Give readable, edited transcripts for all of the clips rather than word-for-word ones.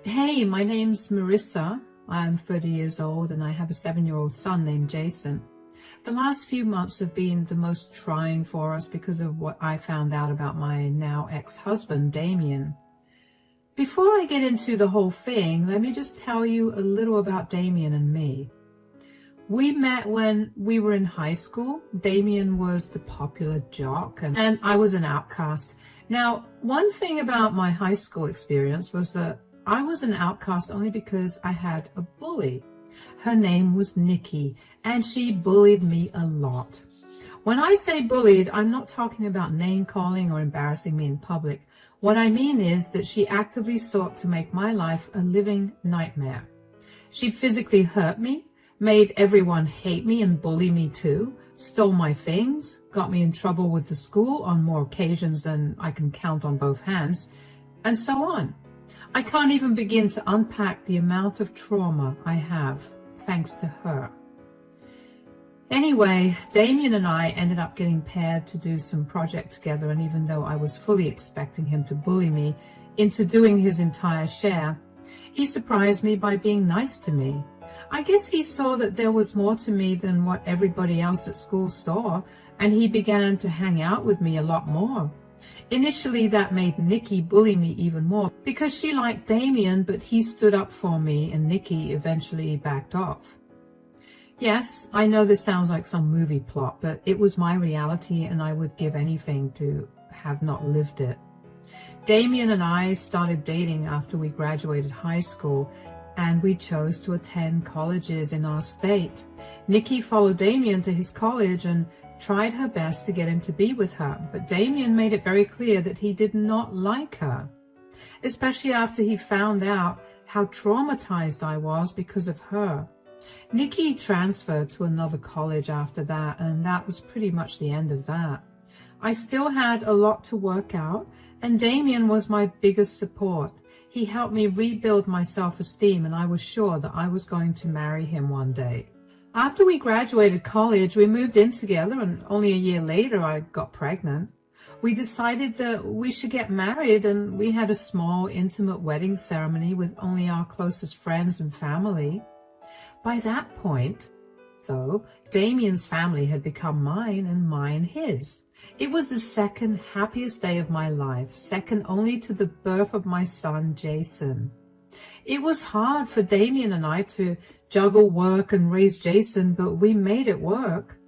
Hey, my name's Marissa. I'm 30 years old and I have a 7-year-old son named Jason. The last few months have been the most trying for us because of what I found out about my now ex-husband, Damien. Before I get into the whole thing, let me just tell you a little about Damien and me. We met when we were in high school. Damien was the popular jock and I was an outcast. Now, one thing about my high school experience was that I was an outcast only because I had a bully. Her name was Nikki, and she bullied me a lot. When I say bullied, I'm not talking about name-calling or embarrassing me in public. What I mean is that she actively sought to make my life a living nightmare. She physically hurt me, made everyone hate me and bully me too, stole my things, got me in trouble with the school on more occasions than I can count on both hands, and so on. I can't even begin to unpack the amount of trauma I have thanks to her. Anyway, Damien and I ended up getting paired to do some project together, and even though I was fully expecting him to bully me into doing his entire share, he surprised me by being nice to me. I guess he saw that there was more to me than what everybody else at school saw, and he began to hang out with me a lot more. Initially, that made Nikki bully me even more because she liked Damien, but he stood up for me and Nikki eventually backed off. Yes, I know this sounds like some movie plot, but it was my reality and I would give anything to have not lived it. Damien and I started dating after we graduated high school, and we chose to attend colleges in our state. Nikki followed Damien to his college and tried her best to get him to be with her, but Damien made it very clear that he did not like her, especially after he found out how traumatized I was because of her. Nikki transferred to another college after that, and that was pretty much the end of that. I still had a lot to work out, and Damien was my biggest support. He helped me rebuild my self-esteem, and I was sure that I was going to marry him one day. After we graduated college, we moved in together, and only a year later I got pregnant. We decided that we should get married, and we had a small, intimate wedding ceremony with only our closest friends and family. By that point, though, Damien's family had become mine and mine his. It was the second happiest day of my life, second only to the birth of my son, Jason. It was hard for Damien and I to juggle work and raise Jason, but we made it work.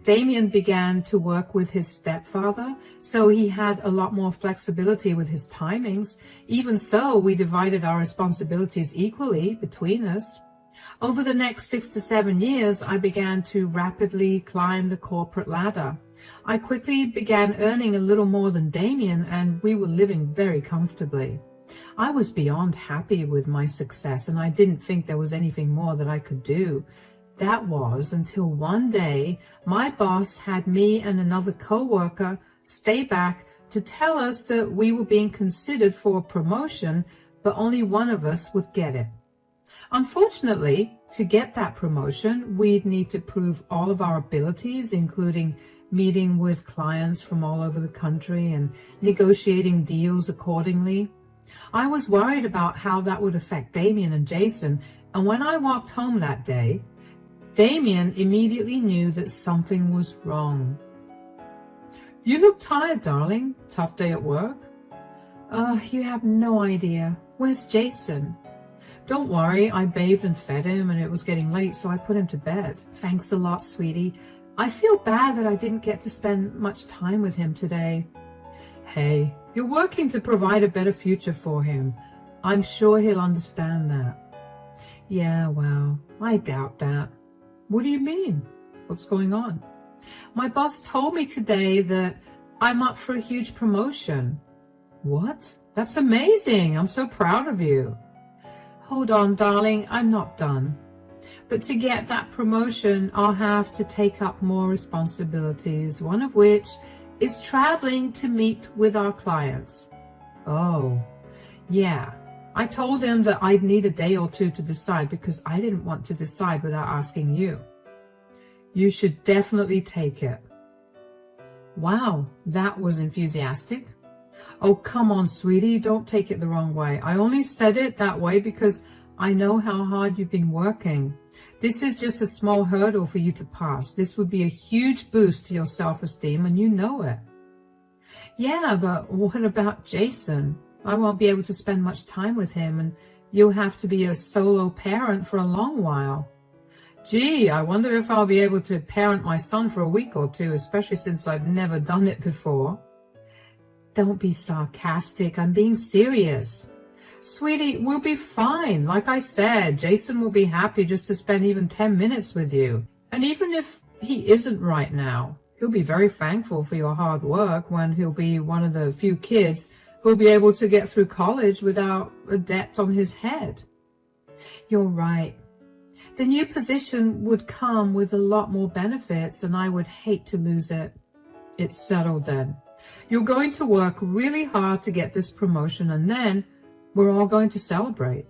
Damien began to work with his stepfather, so he had a lot more flexibility with his timings. Even so, we divided our responsibilities equally between us. Over the next 6 to 7 years, I began to rapidly climb the corporate ladder. I quickly began earning a little more than Damien, and we were living very comfortably. I was beyond happy with my success, and I didn't think there was anything more that I could do. That was until one day my boss had me and another co-worker stay back to tell us that we were being considered for a promotion, but only one of us would get it. Unfortunately, to get that promotion, we'd need to prove all of our abilities, including meeting with clients from all over the country and negotiating deals accordingly. I was worried about how that would affect Damien and Jason, and when I walked home that day, Damien immediately knew that something was wrong. "You look tired, darling. Tough day at work?" You have no idea. Where's Jason?" "Don't worry, I bathed and fed him, and it was getting late, so I put him to bed." "Thanks a lot, sweetie. I feel bad that I didn't get to spend much time with him today." "Hey, you're working to provide a better future for him. I'm sure he'll understand that." "Yeah, well, I doubt that." "What do you mean? What's going on?" "My boss told me today that I'm up for a huge promotion." "What? That's amazing. I'm so proud of you." "Hold on, darling, I'm not done. But to get that promotion, I'll have to take up more responsibilities, one of which is traveling to meet with our clients." "Oh, yeah. I told him that I'd need a day or two to decide because I didn't want to decide without asking you." "You should definitely take it." Wow, that was enthusiastic. Oh, come on, sweetie, don't take it the wrong way. I only said it that way because I know how hard you've been working. This is just a small hurdle for you to pass. This would be a huge boost to your self-esteem, and you know it. Yeah, but what about Jason? I won't be able to spend much time with him, and you'll have to be a solo parent for a long while. Gee, I wonder if I'll be able to parent my son for a week or two, especially since I've never done it before. Don't be sarcastic. I'm being serious. Sweetie, we'll be fine. Like I said, Jason will be happy just to spend even 10 minutes with you. And even if he isn't right now, he'll be very thankful for your hard work when he'll be one of the few kids who'll be able to get through college without a debt on his head. You're right. The new position would come with a lot more benefits, and I would hate to lose it. It's settled then. You're going to work really hard to get this promotion, and then we're all going to celebrate.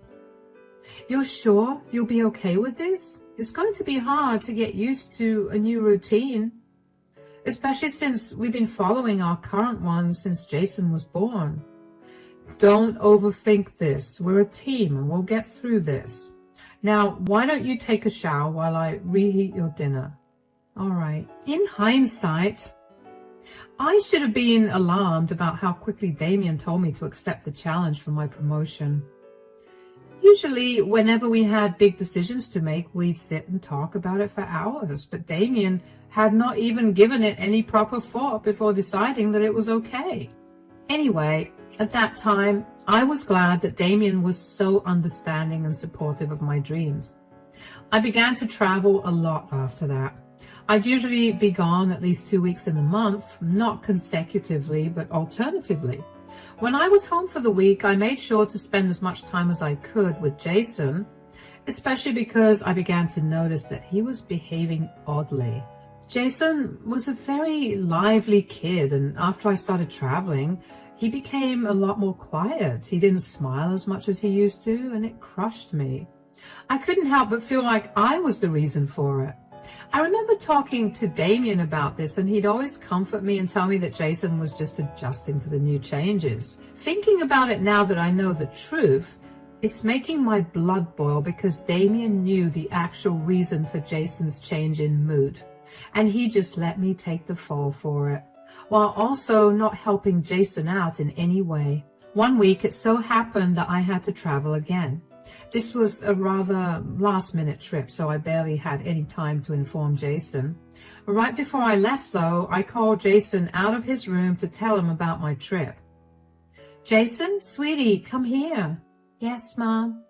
You're sure you'll be okay with this? It's going to be hard to get used to a new routine, especially since we've been following our current one since Jason was born. Don't overthink this. We're a team and we'll get through this. Now, why don't you take a shower while I reheat your dinner? All right. In hindsight, I should have been alarmed about how quickly Damien told me to accept the challenge for my promotion. Usually, whenever we had big decisions to make, we'd sit and talk about it for hours, but Damien had not even given it any proper thought before deciding that it was okay. Anyway, at that time, I was glad that Damien was so understanding and supportive of my dreams. I began to travel a lot after that. I'd usually be gone at least 2 weeks in a month, not consecutively, but alternatively. When I was home for the week, I made sure to spend as much time as I could with Jason, especially because I began to notice that he was behaving oddly. Jason was a very lively kid, and after I started traveling, he became a lot more quiet. He didn't smile as much as he used to, and it crushed me. I couldn't help but feel like I was the reason for it. I remember talking to Damien about this, and he'd always comfort me and tell me that Jason was just adjusting to the new changes. Thinking about it now that I know the truth, it's making my blood boil because Damien knew the actual reason for Jason's change in mood, and he just let me take the fall for it, while also not helping Jason out in any way. One week it so happened that I had to travel again. This was a rather last-minute trip, so I barely had any time to inform Jason. Right before I left, though, I called Jason out of his room to tell him about my trip. Jason, sweetie, come here. Yes, Mom.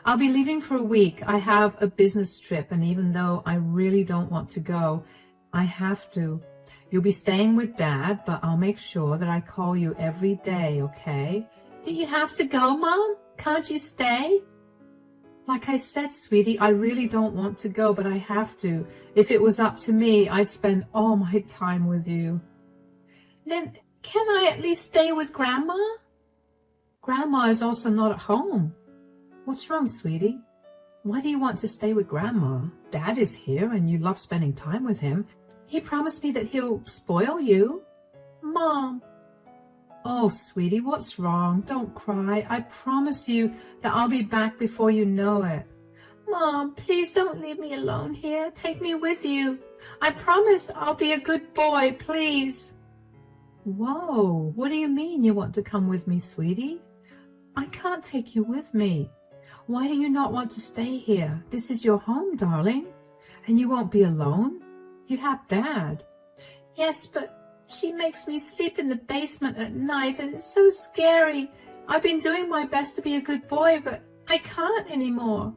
I'll be leaving for a week. I have a business trip, and even though I really don't want to go, I have to. You'll be staying with Dad, but I'll make sure that I call you every day, okay? Do you have to go, Mom? Can't you stay? Like I said, sweetie, I really don't want to go, but I have to. If it was up to me, I'd spend all my time with you. Then can I at least stay with Grandma? Grandma is also not at home. What's wrong, sweetie? Why do you want to stay with Grandma? Dad is here and you love spending time with him. He promised me that he'll spoil you. Mom. Oh, sweetie, what's wrong? Don't cry. I promise you that I'll be back before you know it. Mom, please don't leave me alone here. Take me with you. I promise I'll be a good boy, please. Whoa, what do you mean you want to come with me, sweetie? I can't take you with me. Why do you not want to stay here? This is your home, darling. And you won't be alone. You have Dad. Yes, but she makes me sleep in the basement at night, and it's so scary. I've been doing my best to be a good boy, but I can't anymore.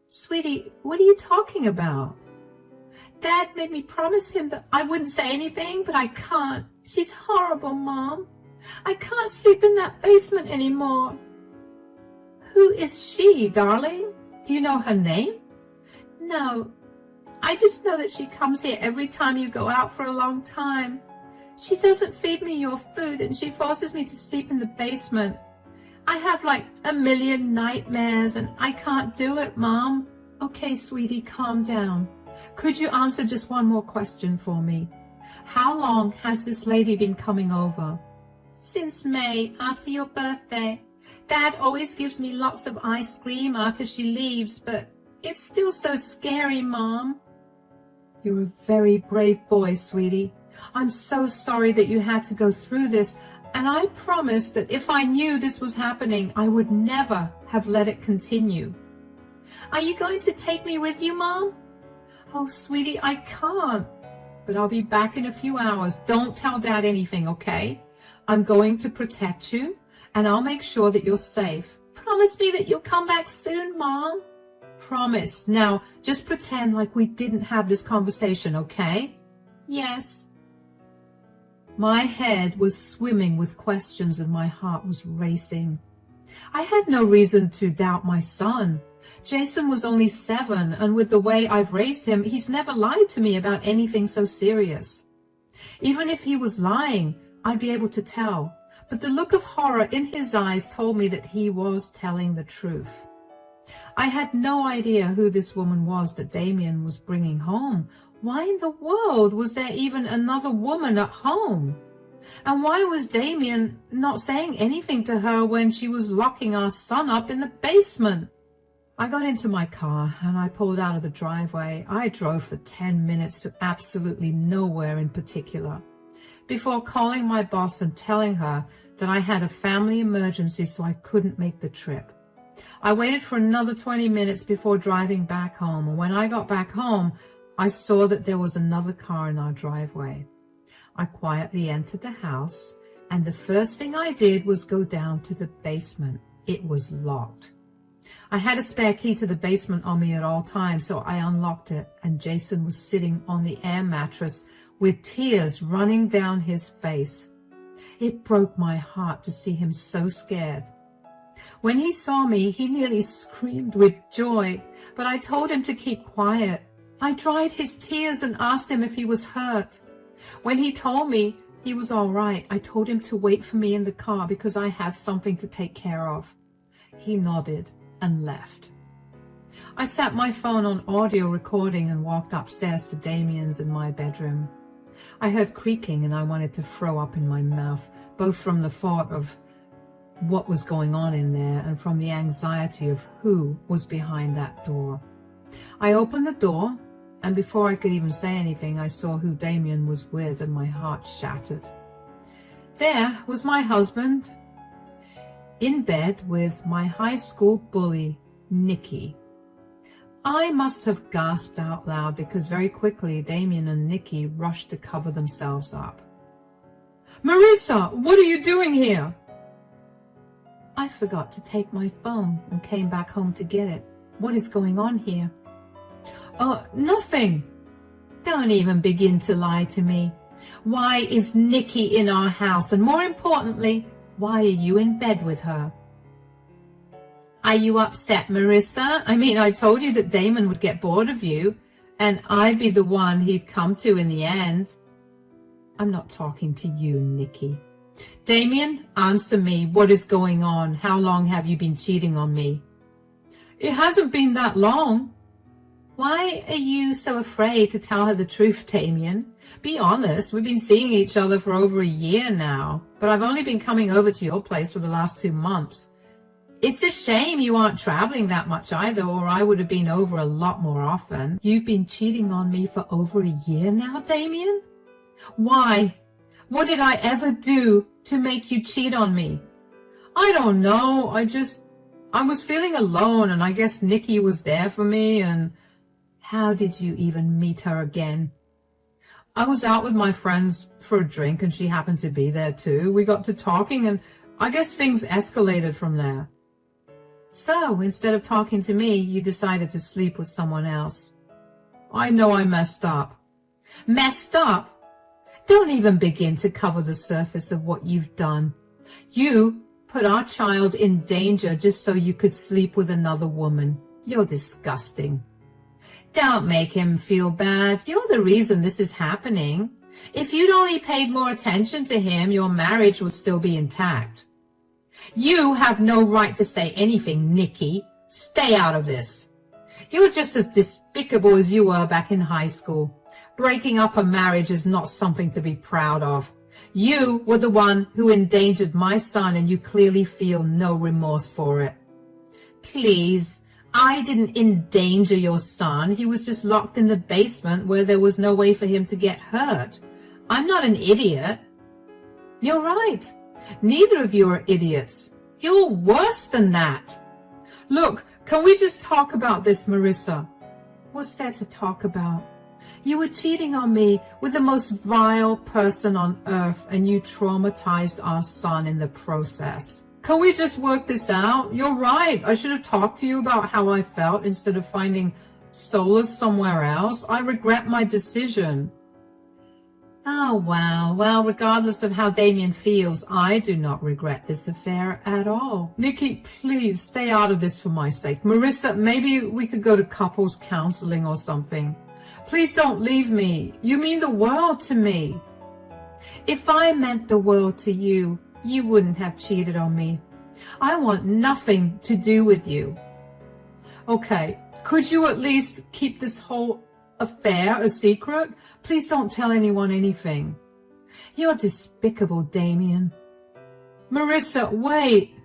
Sweetie, what are you talking about? Dad made me promise him that I wouldn't say anything, but I can't. She's horrible, Mom. I can't sleep in that basement anymore. Who is she, darling? Do you know her name? No. I just know that she comes here every time you go out for a long time. She doesn't feed me your food, and she forces me to sleep in the basement. I have like a million nightmares, and I can't do it, Mom. Okay, sweetie, calm down. Could you answer just one more question for me? How long has this lady been coming over? Since May, after your birthday. Dad always gives me lots of ice cream after she leaves, but it's still so scary, Mom. You're a very brave boy, sweetie. I'm so sorry that you had to go through this, and I promise that if I knew this was happening, I would never have let it continue. Are you going to take me with you, Mom? Oh, sweetie, I can't. But I'll be back in a few hours. Don't tell Dad anything, okay? I'm going to protect you, and I'll make sure that you're safe. Promise me that you'll come back soon, Mom. Promise. Now, just pretend like we didn't have this conversation, okay? Yes. My head was swimming with questions and my heart was racing. I had no reason to doubt my son. Jason was only 7, and with the way I've raised him, he's never lied to me about anything so serious. Even if he was lying, I'd be able to tell, but the look of horror in his eyes told me that he was telling the truth. I had no idea who this woman was that Damien was bringing home. Why in the world was there even another woman at home? And why was Damien not saying anything to her when she was locking our son up in the basement? I got into my car and I pulled out of the driveway. I drove for 10 minutes to absolutely nowhere in particular, before calling my boss and telling her that I had a family emergency so I couldn't make the trip. I waited for another 20 minutes before driving back home, and when I got back home, I saw that there was another car in our driveway. I quietly entered the house, and the first thing I did was go down to the basement. It was locked. I had a spare key to the basement on me at all times, so I unlocked it, and Jason was sitting on the air mattress with tears running down his face. It broke my heart to see him so scared. When he saw me, he nearly screamed with joy, but I told him to keep quiet. I dried his tears and asked him if he was hurt. When he told me he was all right, I told him to wait for me in the car because I had something to take care of. He nodded and left. I set my phone on audio recording and walked upstairs to Damien's in my bedroom. I heard creaking and I wanted to throw up in my mouth, both from the thought of what was going on in there and from the anxiety of who was behind that door. I opened the door, and before I could even say anything, I saw who Damien was with, and my heart shattered. There was my husband, in bed with my high school bully, Nikki. I must have gasped out loud because very quickly Damien and Nikki rushed to cover themselves up. "Marissa, what are you doing here?" I forgot to take my phone and came back home to get it. What is going on here? Nothing. Don't even begin to lie to me. Why is Nikki in our house? And more importantly, why are you in bed with her? Are you upset, Marissa? I mean, I told you that Damon would get bored of you, and I'd be the one he'd come to in the end. I'm not talking to you, Nikki. Damien, answer me. What is going on? How long have you been cheating on me? It hasn't been that long. Why are you so afraid to tell her the truth, Damien? Be honest. We've been seeing each other for over a year now, but I've only been coming over to your place for the last 2 months. It's a shame you aren't traveling that much either, or I would have been over a lot more often. You've been cheating on me for over a year now, Damien? Why? What did I ever do to make you cheat on me? I don't know. I was feeling alone, and I guess Nikki was there for me, and... How did you even meet her again? I was out with my friends for a drink, and she happened to be there too. We got to talking, and I guess things escalated from there. So, instead of talking to me, you decided to sleep with someone else. I know I messed up. Messed up? Don't even begin to cover the surface of what you've done. You put our child in danger just so you could sleep with another woman. You're disgusting. Don't make him feel bad. You're the reason this is happening. If you'd only paid more attention to him, your marriage would still be intact. You have no right to say anything, Nikki. Stay out of this. You're just as despicable as you were back in high school. Breaking up a marriage is not something to be proud of. You were the one who endangered my son, and you clearly feel no remorse for it. Please, I didn't endanger your son. He was just locked in the basement where there was no way for him to get hurt. I'm not an idiot. You're right. Neither of you are idiots. You're worse than that. Look, can we just talk about this, Marissa? What's there to talk about? You were cheating on me with the most vile person on earth, and you traumatized our son in the process. Can we just work this out? You're right. I should have talked to you about how I felt instead of finding solace somewhere else. I regret my decision. Oh, wow. Well, regardless of how Damien feels, I do not regret this affair at all. Nikki, please stay out of this for my sake. Marissa, maybe we could go to couples counseling or something. Please don't leave me. You mean the world to me. If I meant the world to you, you wouldn't have cheated on me. I want nothing to do with you. Okay, could you at least keep this whole affair a secret? Please don't tell anyone anything. You're despicable, Damien. Marissa, wait.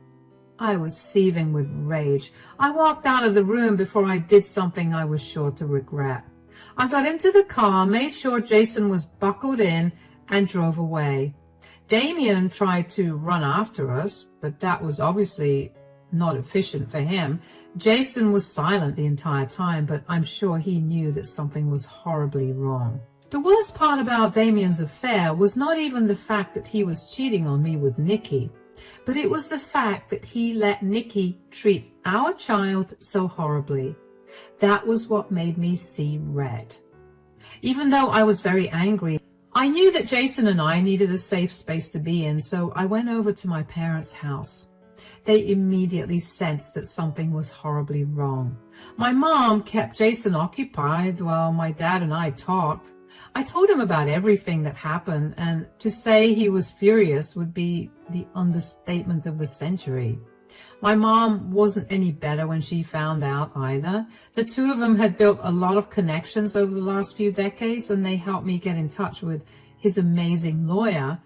I was seething with rage. I walked out of the room before I did something I was sure to regret. I got into the car, made sure Jason was buckled in, and drove away. Damien tried to run after us, but that was obviously not efficient for him. Jason was silent the entire time, but I'm sure he knew that something was horribly wrong. The worst part about Damien's affair was not even the fact that he was cheating on me with Nikki, but it was the fact that he let Nikki treat our child so horribly. That was what made me see red. Even though I was very angry, I knew that Jason and I needed a safe space to be in, so I went over to my parents' house. They immediately sensed that something was horribly wrong. My mom kept Jason occupied while my dad and I talked. I told him about everything that happened, and to say he was furious would be the understatement of the century. My mom wasn't any better when she found out either. The two of them had built a lot of connections over the last few decades, and they helped me get in touch with his amazing lawyer,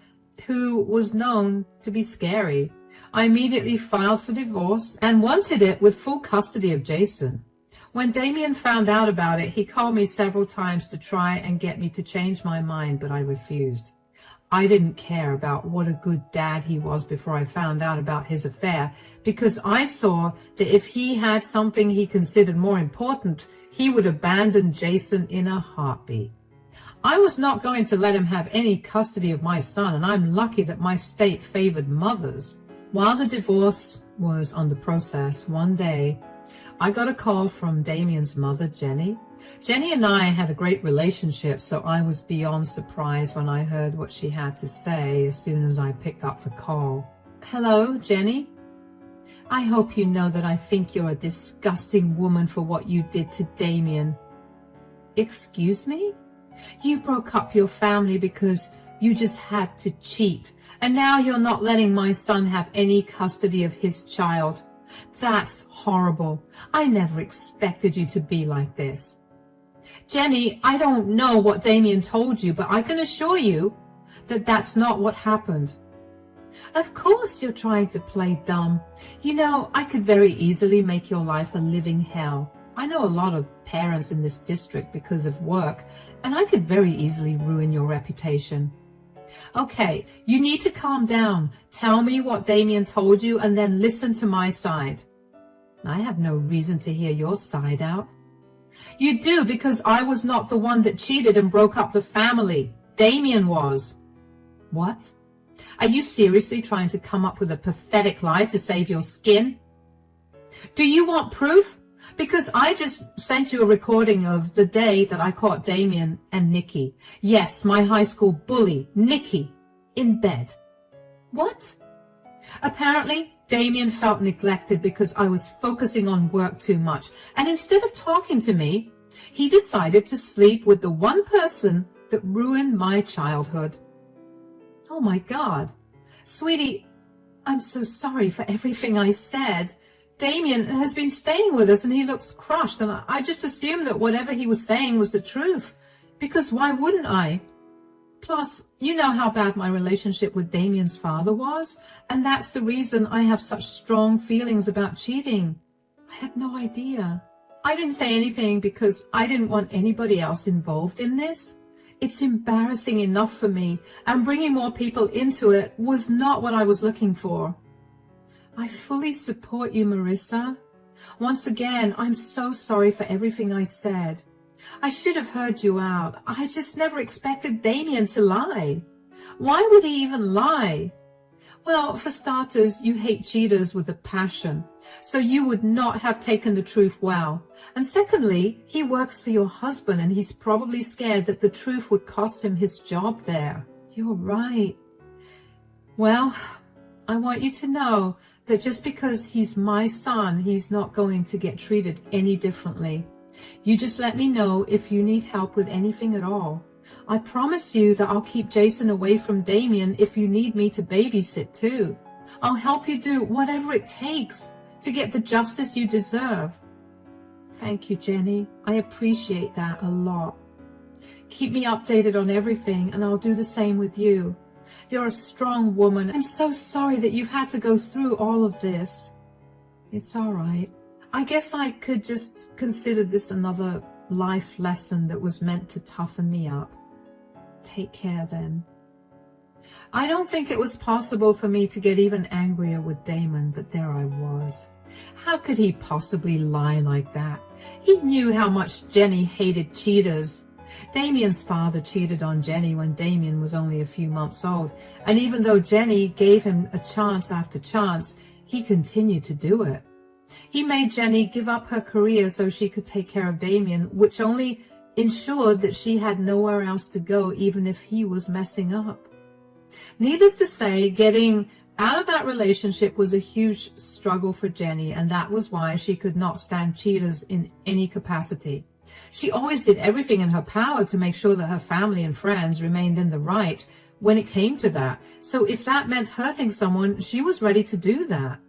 who was known to be scary. I immediately filed for divorce and wanted it with full custody of Jason. When Damien found out about it, he called me several times to try and get me to change my mind, but I refused. I didn't care about what a good dad he was before I found out about his affair, because I saw that if he had something he considered more important, he would abandon Jason in a heartbeat. I was not going to let him have any custody of my son, and I'm lucky that my state favored mothers. While the divorce was under process, one day I got a call from Damien's mother, Jenny. Jenny and I had a great relationship, so I was beyond surprised when I heard what she had to say as soon as I picked up the call. Hello, Jenny. I hope you know that I think you're a disgusting woman for what you did to Damien. Excuse me? You broke up your family because you just had to cheat, and now you're not letting my son have any custody of his child. That's horrible. I never expected you to be like this. Jenny, I don't know what Damien told you, but I can assure you that that's not what happened. Of course you're trying to play dumb. You know, I could very easily make your life a living hell. I know a lot of parents in this district because of work, and I could very easily ruin your reputation. Okay, you need to calm down. Tell me what Damien told you and then listen to my side. I have no reason to hear your side out. You do, because I was not the one that cheated and broke up the family. Damien was. What? Are you seriously trying to come up with a pathetic lie to save your skin? Do you want proof? Because I just sent you a recording of the day that I caught Damien and Nikki. Yes, my high school bully, Nikki, in bed. What? Apparently, Damien felt neglected because I was focusing on work too much, and instead of talking to me, he decided to sleep with the one person that ruined my childhood. Oh my God. Sweetie, I'm so sorry for everything I said. Damien has been staying with us and he looks crushed, and I just assumed that whatever he was saying was the truth, because why wouldn't I? Plus, you know how bad my relationship with Damien's father was, and that's the reason I have such strong feelings about cheating. I had no idea. I didn't say anything because I didn't want anybody else involved in this. It's embarrassing enough for me, and bringing more people into it was not what I was looking for. I fully support you, Marissa. Once again, I'm so sorry for everything I said. I should have heard you out. I just never expected Damien to lie. Why would he even lie? Well, for starters, you hate cheaters with a passion, so you would not have taken the truth well. And secondly, he works for your husband, and he's probably scared that the truth would cost him his job there. You're right. Well, I want you to know that just because he's my son, he's not going to get treated any differently. You just let me know if you need help with anything at all. I promise you that I'll keep Jason away from Damien if you need me to babysit too. I'll help you do whatever it takes to get the justice you deserve. Thank you, Jenny. I appreciate that a lot. Keep me updated on everything, and I'll do the same with you. You're a strong woman. I'm so sorry that you've had to go through all of this. It's all right. I guess I could just consider this another life lesson that was meant to toughen me up. Take care then. I don't think it was possible for me to get even angrier with Damon, but there I was. How could he possibly lie like that? He knew how much Jenny hated cheaters. Damien's father cheated on Jenny when Damien was only a few months old, and even though Jenny gave him a chance after chance, he continued to do it. He made Jenny give up her career so she could take care of Damien, which only ensured that she had nowhere else to go even if he was messing up. Needless to say, getting out of that relationship was a huge struggle for Jenny, and that was why she could not stand cheaters in any capacity. She always did everything in her power to make sure that her family and friends remained in the right when it came to that. So if that meant hurting someone, she was ready to do that.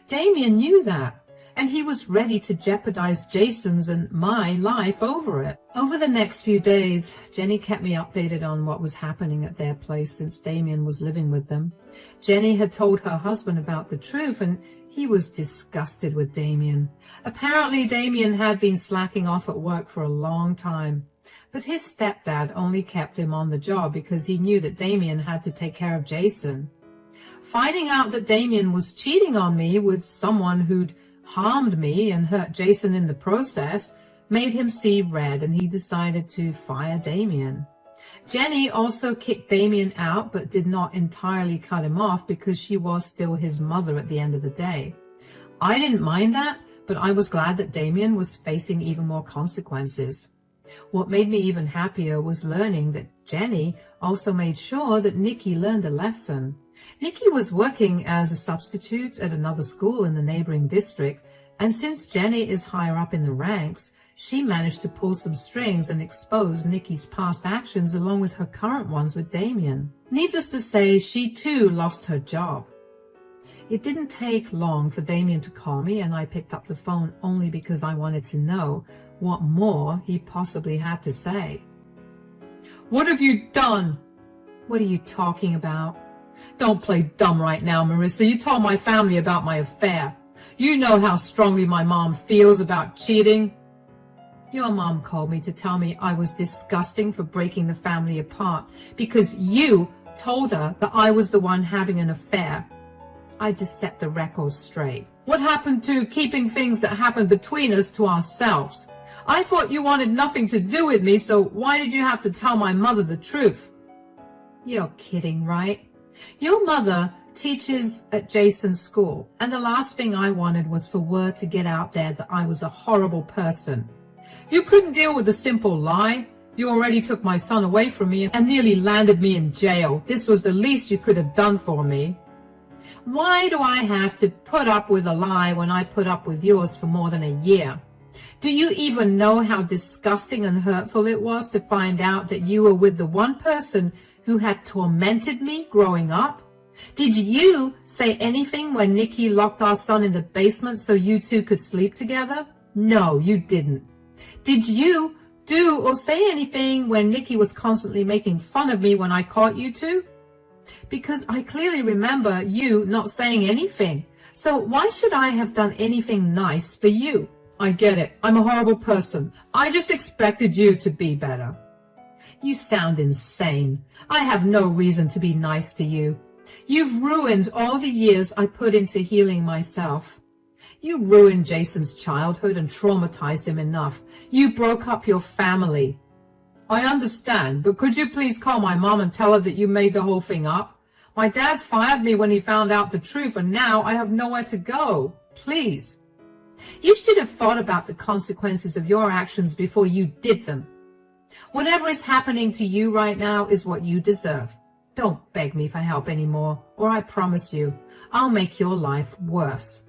Damien knew that, and he was ready to jeopardize Jason's and my life over it. Over the next few days, Jenny kept me updated on what was happening at their place since Damien was living with them. Jenny had told her husband about the truth, and he was disgusted with Damien. Apparently, Damien had been slacking off at work for a long time, but his stepdad only kept him on the job because he knew that Damien had to take care of Jason. Finding out that Damien was cheating on me with someone who'd harmed me and hurt Jason in the process made him see red, and he decided to fire Damien. Jenny also kicked Damien out, but did not entirely cut him off because she was still his mother at the end of the day. I didn't mind that, but I was glad that Damien was facing even more consequences. What made me even happier was learning that Jenny also made sure that Nikki learned a lesson. Nikki was working as a substitute at another school in the neighboring district, and since Jenny is higher up in the ranks, she managed to pull some strings and expose Nikki's past actions along with her current ones with Damien. Needless to say, she too lost her job. It didn't take long for Damien to call me, and I picked up the phone only because I wanted to know what more he possibly had to say. "What have you done?" "What are you talking about?" "Don't play dumb right now, Marissa. You told my family about my affair. You know how strongly my mom feels about cheating." "Your mom called me to tell me I was disgusting for breaking the family apart because you told her that I was the one having an affair." I just set the record straight. "What happened to keeping things that happened between us to ourselves? I thought you wanted nothing to do with me, so why did you have to tell my mother the truth?" "You're kidding, right? Your mother teaches at Jason's school, and the last thing I wanted was for word to get out there that I was a horrible person. You couldn't deal with a simple lie. You already took my son away from me and nearly landed me in jail. This was the least you could have done for me. Why do I have to put up with a lie when I put up with yours for more than a year? Do you even know how disgusting and hurtful it was to find out that you were with the one person who had tormented me growing up? Did you say anything when Nikki locked our son in the basement so you two could sleep together? No, you didn't. Did you do or say anything when Nikki was constantly making fun of me when I caught you two? Because I clearly remember you not saying anything. So why should I have done anything nice for you? I get it. I'm a horrible person. I just expected you to be better. You sound insane. I have no reason to be nice to you. You've ruined all the years I put into healing myself. You ruined Jason's childhood and traumatized him enough. You broke up your family. I understand, but could you please call my mom and tell her that you made the whole thing up? My dad fired me when he found out the truth, and now I have nowhere to go. Please. You should have thought about the consequences of your actions before you did them. Whatever is happening to you right now is what you deserve. Don't beg me for help anymore, or I promise you, I'll make your life worse.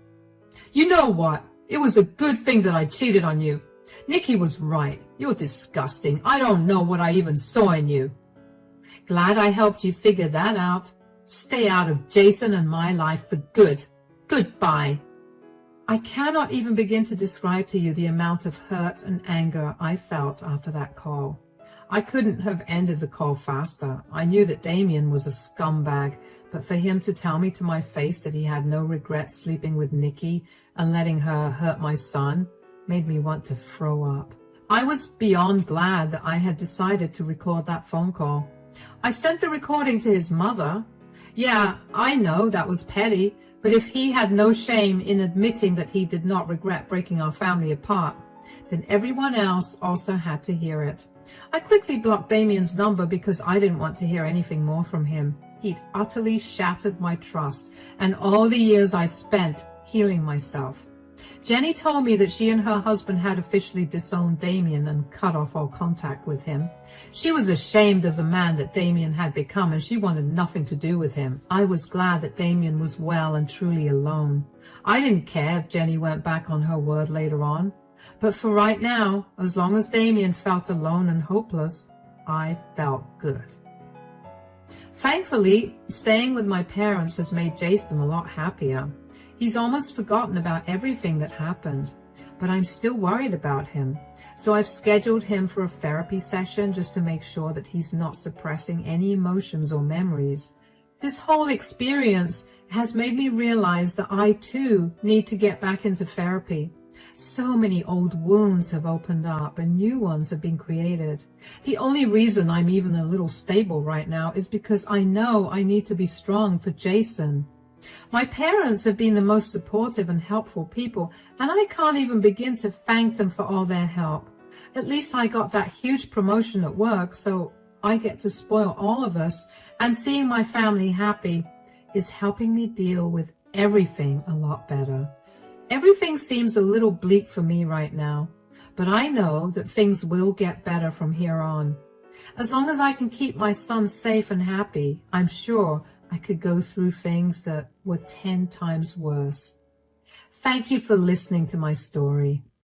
You know what? It was a good thing that I cheated on you. Nikki was right. You're disgusting. I don't know what I even saw in you. Glad I helped you figure that out. Stay out of Jason and my life for good. Goodbye. I cannot even begin to describe to you the amount of hurt and anger I felt after that call. I couldn't have ended the call faster. I knew that Damien was a scumbag, but for him to tell me to my face that he had no regret sleeping with Nikki and letting her hurt my son made me want to throw up. I was beyond glad that I had decided to record that phone call. I sent the recording to his mother. Yeah, I know that was petty, but if he had no shame in admitting that he did not regret breaking our family apart, then everyone else also had to hear it. I quickly blocked Damien's number because I didn't want to hear anything more from him. He'd utterly shattered my trust and all the years I spent healing myself. Jenny told me that she and her husband had officially disowned Damien and cut off all contact with him. She was ashamed of the man that Damien had become, and she wanted nothing to do with him. I was glad that Damien was well and truly alone. I didn't care if Jenny went back on her word later on. But for right now, as long as Damien felt alone and hopeless, I felt good. Thankfully, staying with my parents has made Jason a lot happier. He's almost forgotten about everything that happened, but I'm still worried about him. So I've scheduled him for a therapy session just to make sure that he's not suppressing any emotions or memories. This whole experience has made me realize that I too need to get back into therapy. So many old wounds have opened up and new ones have been created. The only reason I'm even a little stable right now is because I know I need to be strong for Jason. My parents have been the most supportive and helpful people, and I can't even begin to thank them for all their help. At least I got that huge promotion at work, so I get to spoil all of us, and seeing my family happy is helping me deal with everything a lot better. Everything seems a little bleak for me right now, but I know that things will get better from here on. As long as I can keep my son safe and happy, I'm sure I could go through things that were 10 times worse. Thank you for listening to my story.